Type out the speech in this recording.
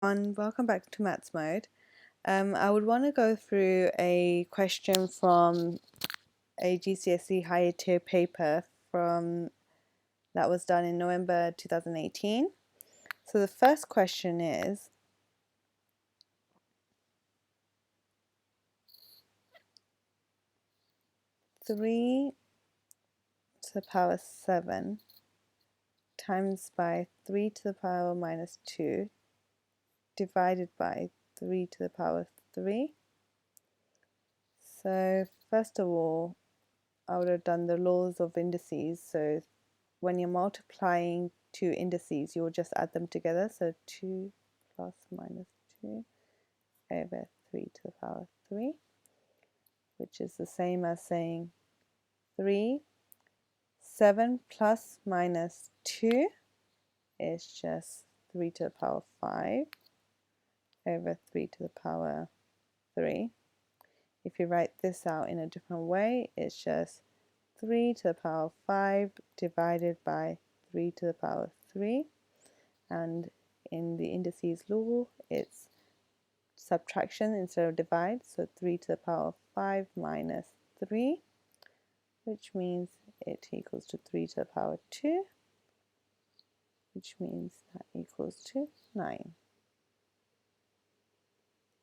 Welcome back to MathsMode. I would want to go through a question from a GCSE higher tier paper that was done in November 2018. So the first question is, three to the power 7 times by 3 to the power minus 2 divided by 3 to the power 3. So first of all, I would have done the laws of indices. So when you're multiplying two indices, you'll just add them together. So 2 plus minus 2 over 3 to the power 3, which is the same as saying 7 plus minus 2 is just 3 to the power 5 over 3 to the power 3. If you write this out in a different way, it's just 3 to the power 5 divided by 3 to the power 3. And in the indices law, it's subtraction instead of divide. So 3 to the power 5 minus 3, which means it equals to 3 to the power 2, which means that equals to 9.